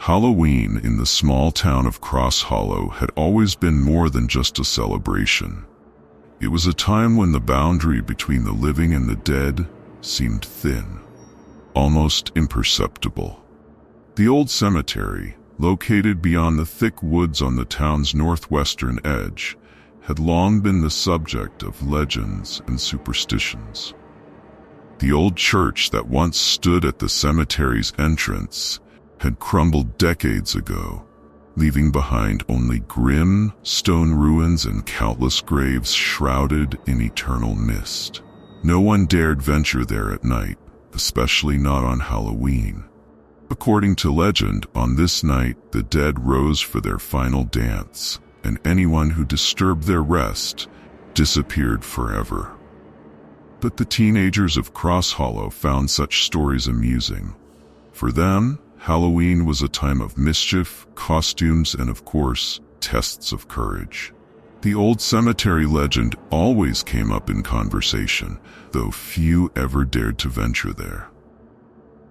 Halloween in the small town of Cross Hollow had always been more than just a celebration. It was a time when the boundary between the living and the dead seemed thin, almost imperceptible. The old cemetery, located beyond the thick woods on the town's northwestern edge, had long been the subject of legends and superstitions. The old church that once stood at the cemetery's entrance had crumbled decades ago, leaving behind only grim stone ruins and countless graves shrouded in eternal mist. No one dared venture there at night, especially not on Halloween. According to legend, on this night the dead rose for their final dance, and anyone who disturbed their rest disappeared forever. But the teenagers of Cross Hollow found such stories amusing. For them, Halloween was a time of mischief, costumes, and of course, tests of courage. The old cemetery legend always came up in conversation, though few ever dared to venture there.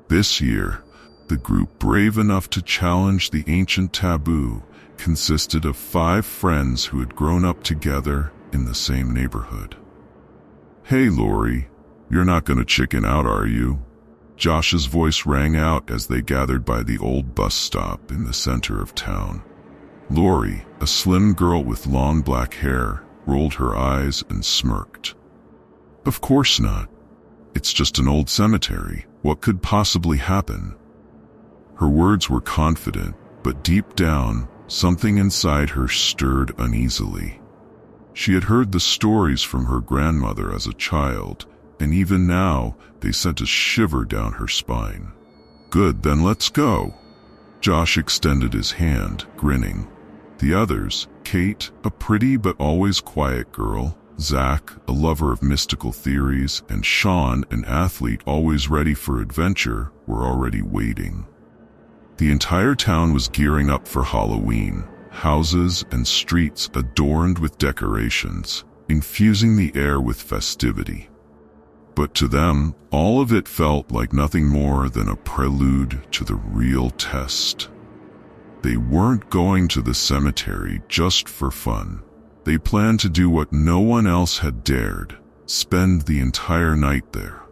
This year, the group brave enough to challenge the ancient taboo consisted of 5 friends who had grown up together in the same neighborhood. "Hey, Lori, you're not gonna chicken out, are you?" Josh's voice rang out as they gathered by the old bus stop in the center of town. Lori, a slim girl with long black hair, rolled her eyes and smirked. "Of course not. It's just an old cemetery. What could possibly happen?" Her words were confident, but deep down, something inside her stirred uneasily. She had heard the stories from her grandmother as a child, and even now, they sent a shiver down her spine. "Good, then let's go." Josh extended his hand, grinning. The others, Kate, a pretty but always quiet girl, Zach, a lover of mystical theories, and Sean, an athlete always ready for adventure, were already waiting. The entire town was gearing up for Halloween, houses and streets adorned with decorations, infusing the air with festivity. But to them, all of it felt like nothing more than a prelude to the real test. They weren't going to the cemetery just for fun. They planned to do what no one else had dared, spend the entire night there.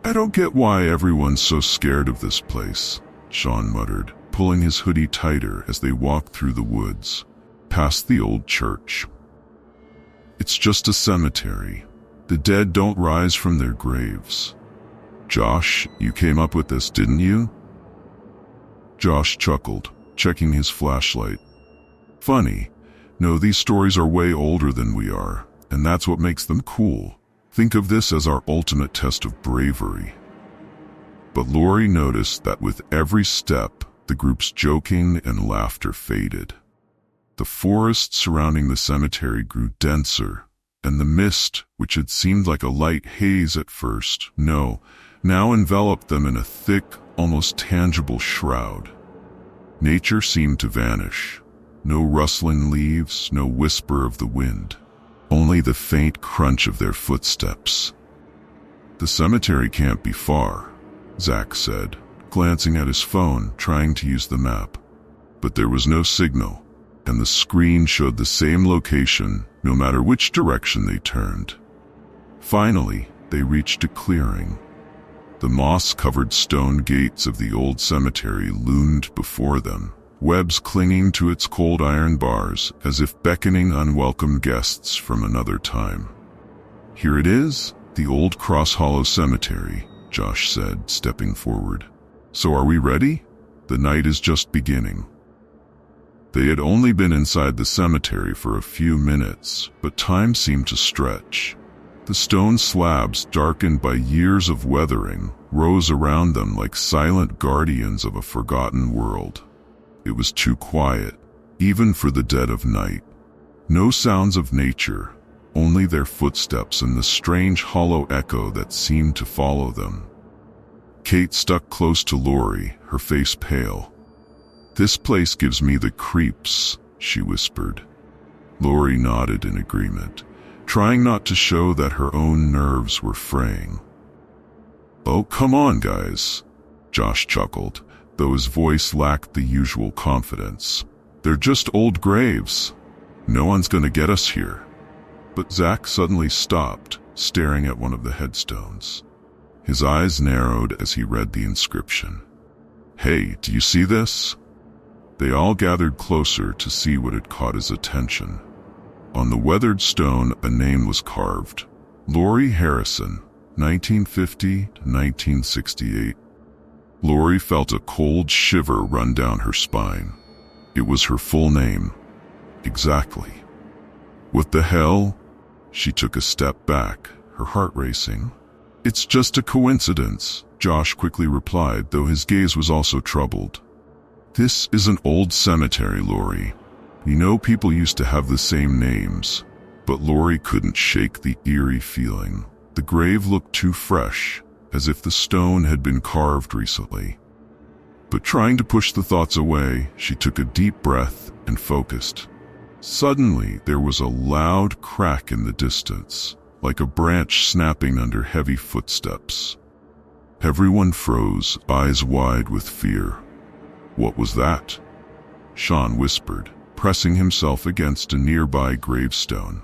"I don't get why everyone's so scared of this place," Sean muttered, pulling his hoodie tighter as they walked through the woods, past the old church. "It's just a cemetery. The dead don't rise from their graves." "Josh, you came up with this, didn't you?" Josh chuckled, checking his flashlight. "Funny. No, these stories are way older than we are, and that's what makes them cool. Think of this as our ultimate test of bravery." But Lori noticed that with every step, the group's joking and laughter faded. The forest surrounding the cemetery grew denser, and the mist, which had seemed like a light haze at first, now enveloped them in a thick, almost tangible shroud. Nature seemed to vanish. No rustling leaves, no whisper of the wind. Only the faint crunch of their footsteps. "The cemetery can't be far," Zach said, glancing at his phone, trying to use the map. But there was no signal, and the screen showed the same location no matter which direction they turned. Finally, they reached a clearing. The moss-covered stone gates of the old cemetery loomed before them, webs clinging to its cold iron bars as if beckoning unwelcome guests from another time. "Here it is, the old Cross Hollow Cemetery," Josh said, stepping forward. "So are we ready? The night is just beginning." They had only been inside the cemetery for a few minutes, but time seemed to stretch. The stone slabs, darkened by years of weathering, rose around them like silent guardians of a forgotten world. It was too quiet, even for the dead of night. No sounds of nature, only their footsteps and the strange hollow echo that seemed to follow them. Kate stuck close to Lori, her face pale. "This place gives me the creeps," she whispered. Lori nodded in agreement, trying not to show that her own nerves were fraying. "Oh, come on, guys," Josh chuckled, though his voice lacked the usual confidence. "They're just old graves. No one's gonna get us here." But Zach suddenly stopped, staring at one of the headstones. His eyes narrowed as he read the inscription. "Hey, do you see this?" They all gathered closer to see what had caught his attention. On the weathered stone, a name was carved. Lori Harrison, 1950 to 1968. Lori felt a cold shiver run down her spine. It was her full name. Exactly. "What the hell?" She took a step back, her heart racing. "It's just a coincidence," Josh quickly replied, though his gaze was also troubled. "This is an old cemetery, Lori. You know, people used to have the same names." But Lori couldn't shake the eerie feeling. The grave looked too fresh, as if the stone had been carved recently. But trying to push the thoughts away, she took a deep breath and focused. Suddenly, there was a loud crack in the distance, like a branch snapping under heavy footsteps. Everyone froze, eyes wide with fear. "What was that?" Sean whispered, pressing himself against a nearby gravestone.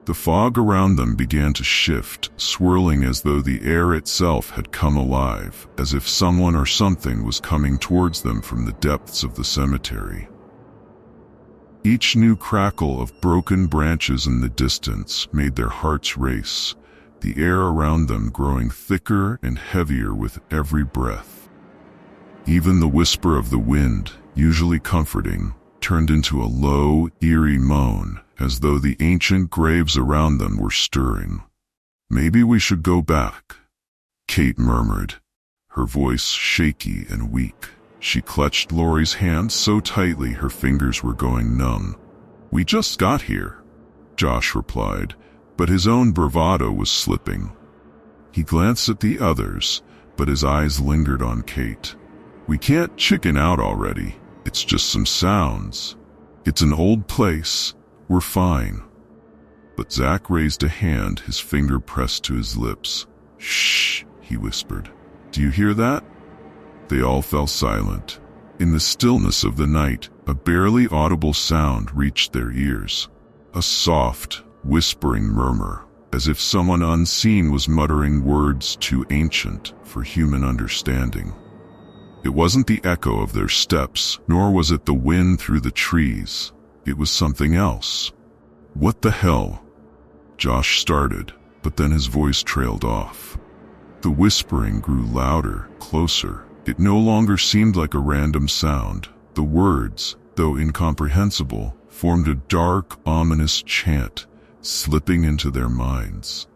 The fog around them began to shift, swirling as though the air itself had come alive, as if someone or something was coming towards them from the depths of the cemetery. Each new crackle of broken branches in the distance made their hearts race, the air around them growing thicker and heavier with every breath. Even the whisper of the wind, usually comforting, turned into a low, eerie moan, as though the ancient graves around them were stirring. "Maybe we should go back," Kate murmured, her voice shaky and weak. She clutched Lori's hand so tightly her fingers were going numb. "We just got here," Josh replied, but his own bravado was slipping. He glanced at the others, but his eyes lingered on Kate. "We can't chicken out already. It's just some sounds. It's an old place. We're fine." But Zach raised a hand, his finger pressed to his lips. "Shh," he whispered. "Do you hear that?" They all fell silent. In the stillness of the night, a barely audible sound reached their ears. A soft, whispering murmur, as if someone unseen was muttering words too ancient for human understanding. It wasn't the echo of their steps, nor was it the wind through the trees. It was something else. "What the hell?" Josh started, but then his voice trailed off. The whispering grew louder, closer. It no longer seemed like a random sound. The words, though incomprehensible, formed a dark, ominous chant, slipping into their minds.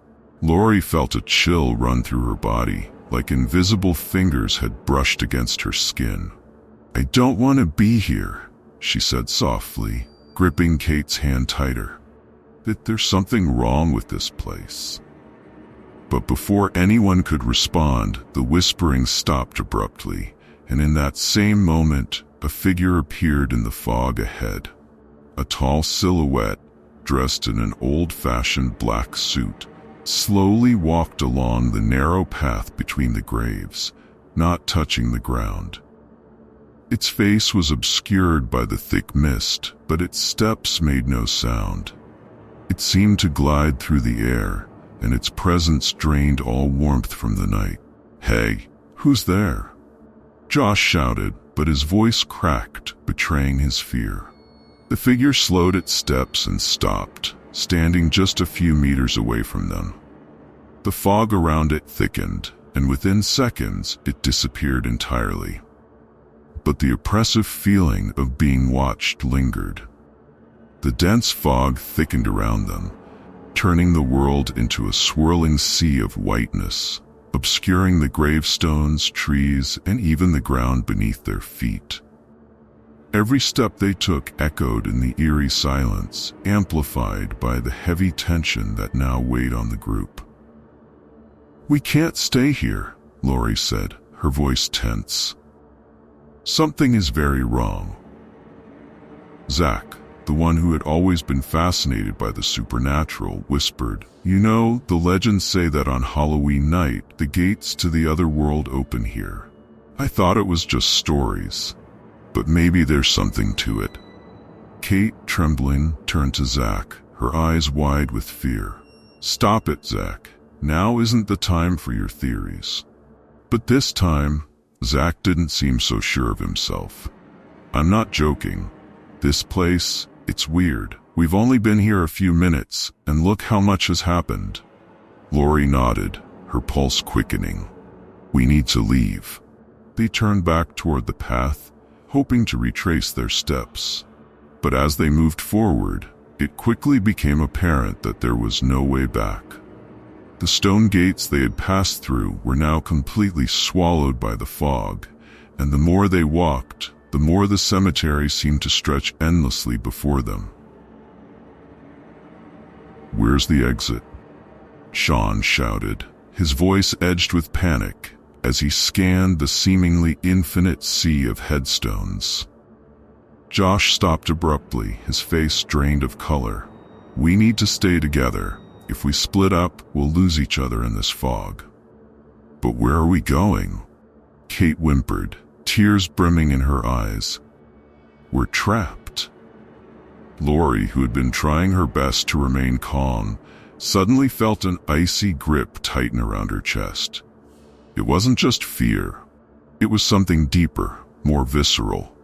Lori felt a chill run through her body, like invisible fingers had brushed against her skin. "I don't want to be here," she said softly, gripping Kate's hand tighter. "There's something wrong with this place." But before anyone could respond, the whispering stopped abruptly, and in that same moment, a figure appeared in the fog ahead. A tall silhouette, dressed in an old-fashioned black suit, slowly walked along the narrow path between the graves, not touching the ground. Its face was obscured by the thick mist, but its steps made no sound. It seemed to glide through the air, and its presence drained all warmth from the night. "Hey, who's there?" Josh shouted, but his voice cracked, betraying his fear. The figure slowed its steps and stopped, standing just a few meters away from them. The fog around it thickened, and within seconds it disappeared entirely. But the oppressive feeling of being watched lingered. The dense fog thickened around them, turning the world into a swirling sea of whiteness, obscuring the gravestones, trees, and even the ground beneath their feet. Every step they took echoed in the eerie silence, amplified by the heavy tension that now weighed on the group. "We can't stay here," Lori said, her voice tense. "Something is very wrong." Zach, the one who had always been fascinated by the supernatural, whispered, "You know, the legends say that on Halloween night, the gates to the other world open here. I thought it was just stories, but maybe there's something to it." Kate, trembling, turned to Zach, her eyes wide with fear. "Stop it, Zach. Now isn't the time for your theories." But this time, Zach didn't seem so sure of himself. "I'm not joking. This place, it's weird. We've only been here a few minutes, and look how much has happened." Lori nodded, her pulse quickening. "We need to leave." They turned back toward the path, hoping to retrace their steps. But as they moved forward, it quickly became apparent that there was no way back. The stone gates they had passed through were now completely swallowed by the fog, and the more they walked, the more the cemetery seemed to stretch endlessly before them. "Where's the exit?" Sean shouted, his voice edged with panic as he scanned the seemingly infinite sea of headstones. Josh stopped abruptly, his face drained of color. "We need to stay together. If we split up, we'll lose each other in this fog." "But where are we going?" Kate whimpered, tears brimming in her eyes. "We're trapped." Lori, who had been trying her best to remain calm, suddenly felt an icy grip tighten around her chest. It wasn't just fear. It was something deeper, more visceral.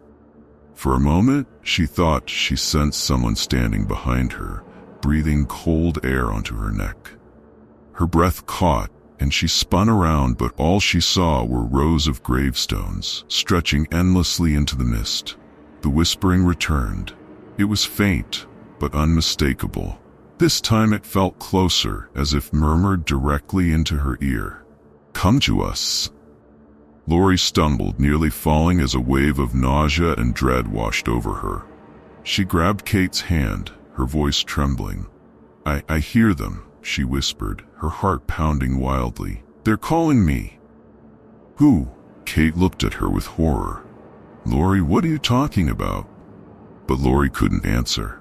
For a moment, she thought she sensed someone standing behind her, breathing cold air onto her neck. Her breath caught, and she spun around, but all she saw were rows of gravestones, stretching endlessly into the mist. The whispering returned. It was faint, but unmistakable. This time it felt closer, as if murmured directly into her ear. "Come to us." Lori stumbled, nearly falling as a wave of nausea and dread washed over her. She grabbed Kate's hand, her voice trembling. I hear them," she whispered, her heart pounding wildly. "They're calling me." "Who?" Kate looked at her with horror. "Lori, what are you talking about?" But Lori couldn't answer.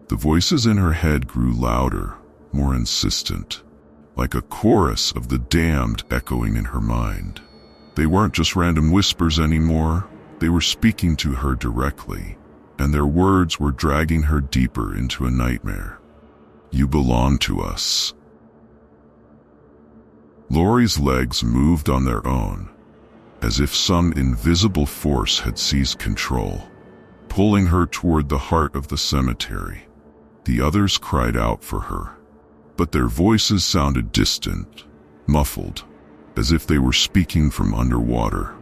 The voices in her head grew louder, more insistent, like a chorus of the damned echoing in her mind. They weren't just random whispers anymore. They were speaking to her directly, and their words were dragging her deeper into a nightmare. "You belong to us." Lori's legs moved on their own, as if some invisible force had seized control, pulling her toward the heart of the cemetery. The others cried out for her, but their voices sounded distant, muffled, as if they were speaking from underwater.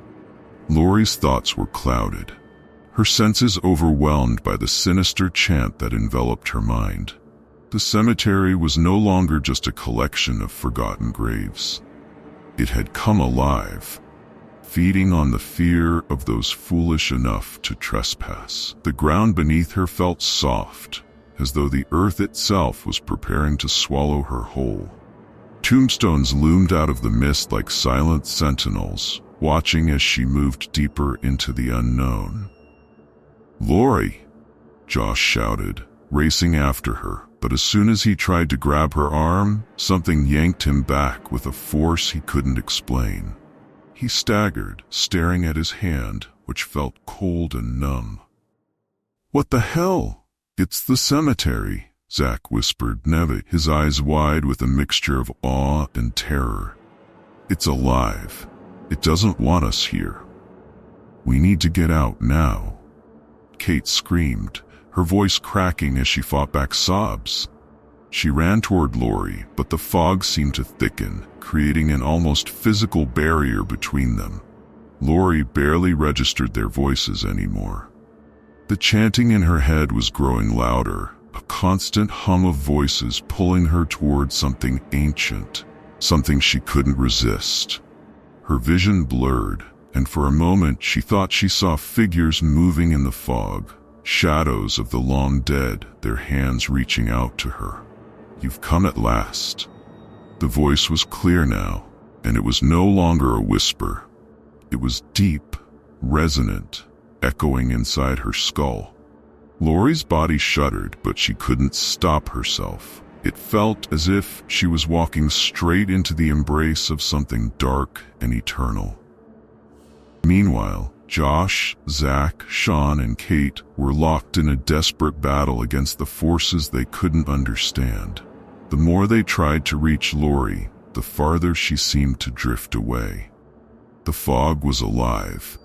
Lori's thoughts were clouded, her senses overwhelmed by the sinister chant that enveloped her mind. The cemetery was no longer just a collection of forgotten graves. It had come alive, feeding on the fear of those foolish enough to trespass. The ground beneath her felt soft, as though the earth itself was preparing to swallow her whole. Tombstones loomed out of the mist like silent sentinels, watching as she moved deeper into the unknown. "Lori!" Josh shouted, racing after her, but as soon as he tried to grab her arm, something yanked him back with a force he couldn't explain. He staggered, staring at his hand, which felt cold and numb. "What the hell? It's the cemetery," Zach whispered, his eyes wide with a mixture of awe and terror. "It's alive. It doesn't want us here. We need to get out now." Kate screamed, her voice cracking as she fought back sobs. She ran toward Lori, but the fog seemed to thicken, creating an almost physical barrier between them. Lori barely registered their voices anymore. The chanting in her head was growing louder, a constant hum of voices pulling her toward something ancient, something she couldn't resist. Her vision blurred, and for a moment she thought she saw figures moving in the fog, shadows of the long dead, their hands reaching out to her. "You've come at last." The voice was clear now, and it was no longer a whisper. It was deep, resonant, echoing inside her skull. Lori's body shuddered, but she couldn't stop herself. It felt as if she was walking straight into the embrace of something dark and eternal. Meanwhile, Josh, Zach, Sean, and Kate were locked in a desperate battle against the forces they couldn't understand. The more they tried to reach Lori, the farther she seemed to drift away. The fog was alive,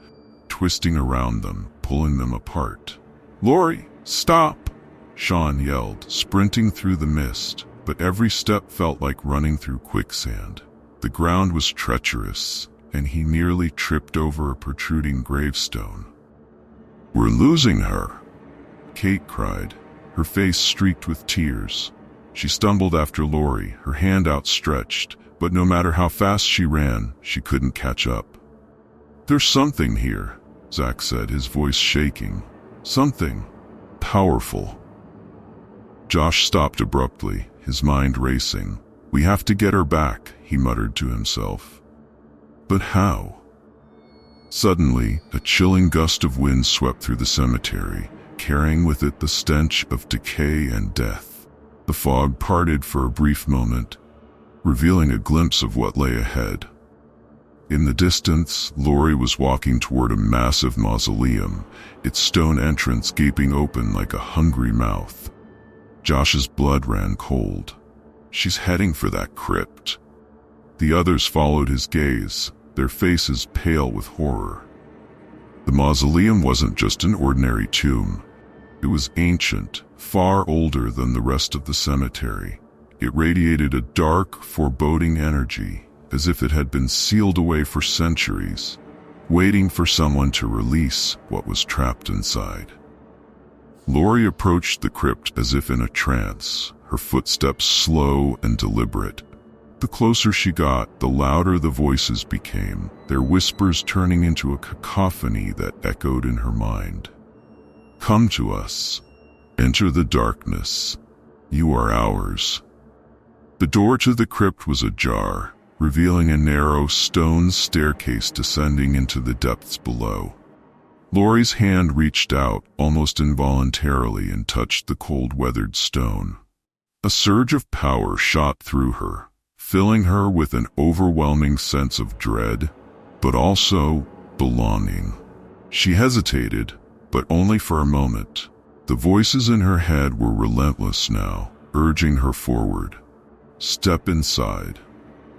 twisting around them, pulling them apart. "Lori, stop!" Sean yelled, sprinting through the mist, but every step felt like running through quicksand. The ground was treacherous, and he nearly tripped over a protruding gravestone. "We're losing her!" Kate cried, her face streaked with tears. She stumbled after Lori, her hand outstretched, but no matter how fast she ran, she couldn't catch up. "There's something here," Zach said, his voice shaking. "Something powerful." Josh stopped abruptly, his mind racing. "We have to get her back," he muttered to himself. But how? Suddenly, a chilling gust of wind swept through the cemetery, carrying with it the stench of decay and death. The fog parted for a brief moment, revealing a glimpse of what lay ahead. In the distance, Lori was walking toward a massive mausoleum, its stone entrance gaping open like a hungry mouth. Josh's blood ran cold. "She's heading for that crypt." The others followed his gaze, their faces pale with horror. The mausoleum wasn't just an ordinary tomb. It was ancient, far older than the rest of the cemetery. It radiated a dark, foreboding energy, as if it had been sealed away for centuries, waiting for someone to release what was trapped inside. Lori approached the crypt as if in a trance, her footsteps slow and deliberate. The closer she got, the louder the voices became, their whispers turning into a cacophony that echoed in her mind. "Come to us. Enter the darkness. You are ours." The door to the crypt was ajar, revealing a narrow stone staircase descending into the depths below. Lori's hand reached out, almost involuntarily, and touched the cold, weathered stone. A surge of power shot through her, filling her with an overwhelming sense of dread, but also belonging. She hesitated, but only for a moment. The voices in her head were relentless now, urging her forward. "Step inside."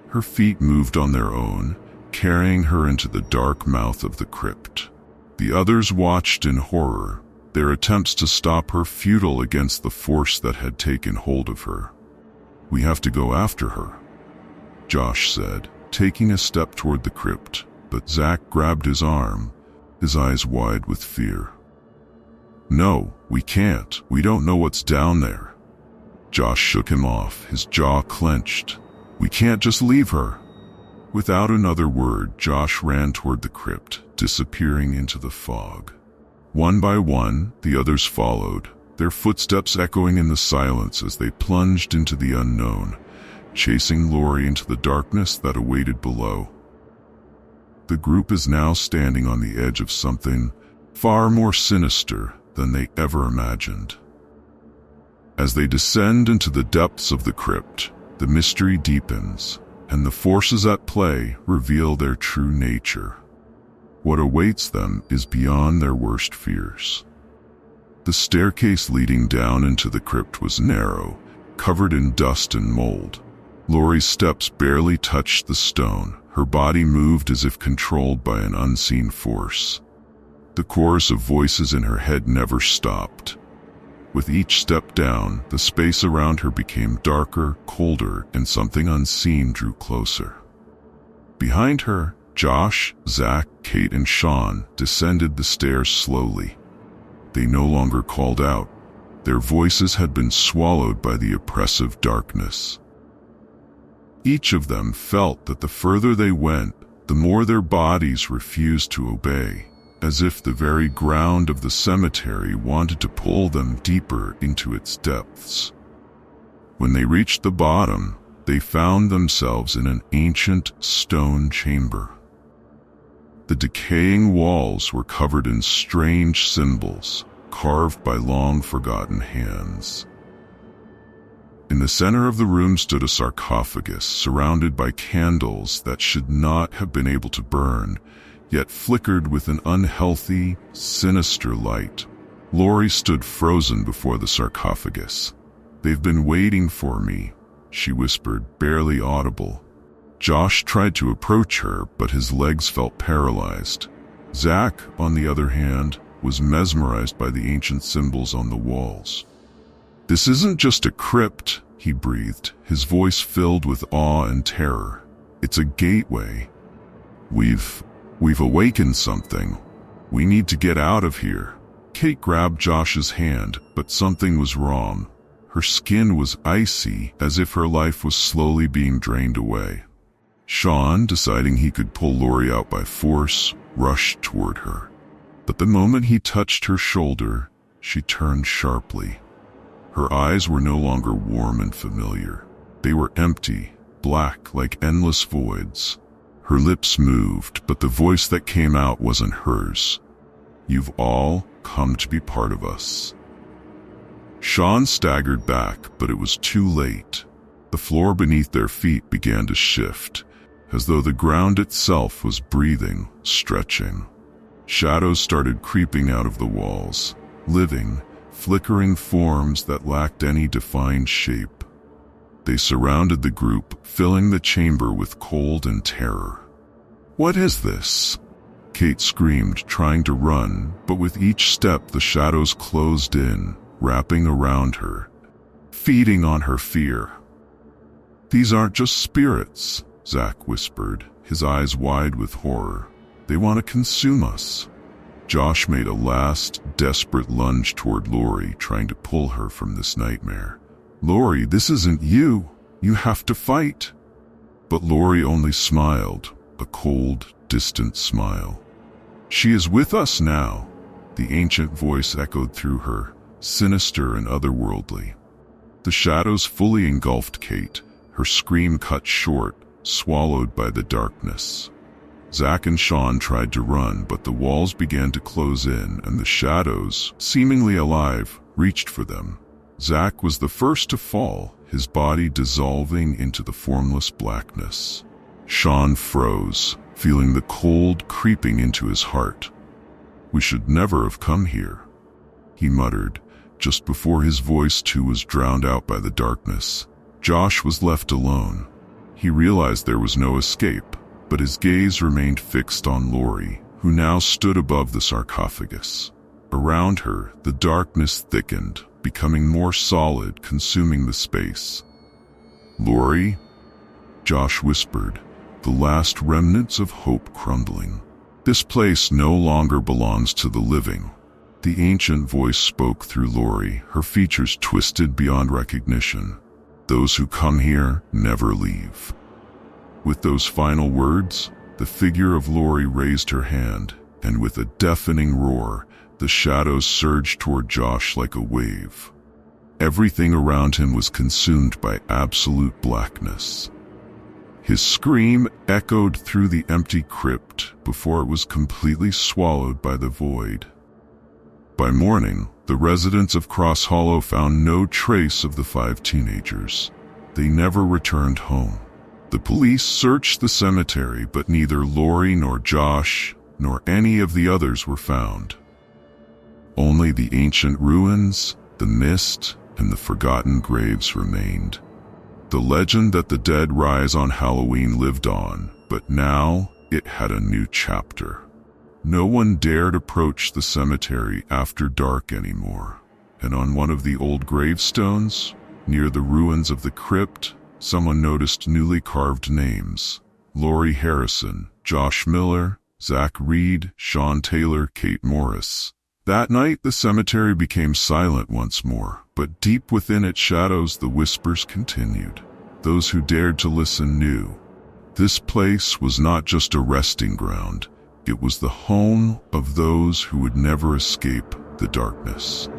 Her feet moved on their own, carrying her into the dark mouth of the crypt. The others watched in horror, their attempts to stop her futile against the force that had taken hold of her. "We have to go after her," Josh said, taking a step toward the crypt, but Zach grabbed his arm, his eyes wide with fear. "No, we can't. We don't know what's down there." Josh shook him off, his jaw clenched. "We can't just leave her." Without another word, Josh ran toward the crypt, disappearing into the fog. One by one, the others followed, their footsteps echoing in the silence as they plunged into the unknown, chasing Lori into the darkness that awaited below. The group is now standing on the edge of something far more sinister than they ever imagined. As they descend into the depths of the crypt, the mystery deepens, and the forces at play reveal their true nature. What awaits them is beyond their worst fears. The staircase leading down into the crypt was narrow, covered in dust and mold. Lori's steps barely touched the stone, her body moved as if controlled by an unseen force. The chorus of voices in her head never stopped. With each step down, the space around her became darker, colder, and something unseen drew closer. Behind her, Josh, Zach, Kate, and Sean descended the stairs slowly. They no longer called out. Their voices had been swallowed by the oppressive darkness. Each of them felt that the further they went, the more their bodies refused to obey, as if the very ground of the cemetery wanted to pull them deeper into its depths. When they reached the bottom, they found themselves in an ancient stone chamber. The decaying walls were covered in strange symbols, carved by long-forgotten hands. In the center of the room stood a sarcophagus surrounded by candles that should not have been able to burn, yet flickered with an unhealthy, sinister light. Lori stood frozen before the sarcophagus. "They've been waiting for me," she whispered, barely audible. Josh tried to approach her, but his legs felt paralyzed. Zach, on the other hand, was mesmerized by the ancient symbols on the walls. "This isn't just a crypt," he breathed, his voice filled with awe and terror. "It's a gateway. We've awakened something. We need to get out of here." Kate grabbed Josh's hand, but something was wrong. Her skin was icy, as if her life was slowly being drained away. Sean, deciding he could pull Lori out by force, rushed toward her. But the moment he touched her shoulder, she turned sharply. Her eyes were no longer warm and familiar. They were empty, black like endless voids. Her lips moved, but the voice that came out wasn't hers. "You've all come to be part of us." Sean staggered back, but it was too late. The floor beneath their feet began to shift, as though the ground itself was breathing, stretching. Shadows started creeping out of the walls, living, flickering forms that lacked any defined shape. They surrounded the group, filling the chamber with cold and terror. "What is this?" Kate screamed, trying to run, but with each step the shadows closed in, wrapping around her, feeding on her fear. "These aren't just spirits," Zach whispered, his eyes wide with horror. "They want to consume us." Josh made a last, desperate lunge toward Lori, trying to pull her from this nightmare. "Lori, this isn't you. You have to fight." But Lori only smiled, a cold, distant smile. "She is with us now," the ancient voice echoed through her, sinister and otherworldly. The shadows fully engulfed Kate, her scream cut short, swallowed by the darkness. Zach and Sean tried to run, but the walls began to close in, and the shadows, seemingly alive, reached for them. Zach was the first to fall, his body dissolving into the formless blackness. Sean froze, feeling the cold creeping into his heart. "We should never have come here," he muttered, just before his voice too was drowned out by the darkness. Josh was left alone. He realized there was no escape, but his gaze remained fixed on Lori, who now stood above the sarcophagus. Around her, the darkness thickened, becoming more solid, consuming the space. "Lori?" Josh whispered, the last remnants of hope crumbling. "This place no longer belongs to the living." The ancient voice spoke through Lori, her features twisted beyond recognition. "Those who come here never leave." With those final words, the figure of Lori raised her hand, and with a deafening roar, the shadows surged toward Josh like a wave. Everything around him was consumed by absolute blackness. His scream echoed through the empty crypt before it was completely swallowed by the void. By morning, the residents of Cross Hollow found no trace of the 5 teenagers. They never returned home. The police searched the cemetery, but neither Lori nor Josh nor any of the others were found. Only the ancient ruins, the mist, and the forgotten graves remained. The legend that the dead rise on Halloween lived on, but now it had a new chapter. No one dared approach the cemetery after dark anymore, and on one of the old gravestones, near the ruins of the crypt, someone noticed newly carved names: Lori Harrison, Josh Miller, Zach Reed, Sean Taylor, Kate Morris. That night, the cemetery became silent once more, but deep within its shadows the whispers continued. Those who dared to listen knew. This place was not just a resting ground, it was the home of those who would never escape the darkness.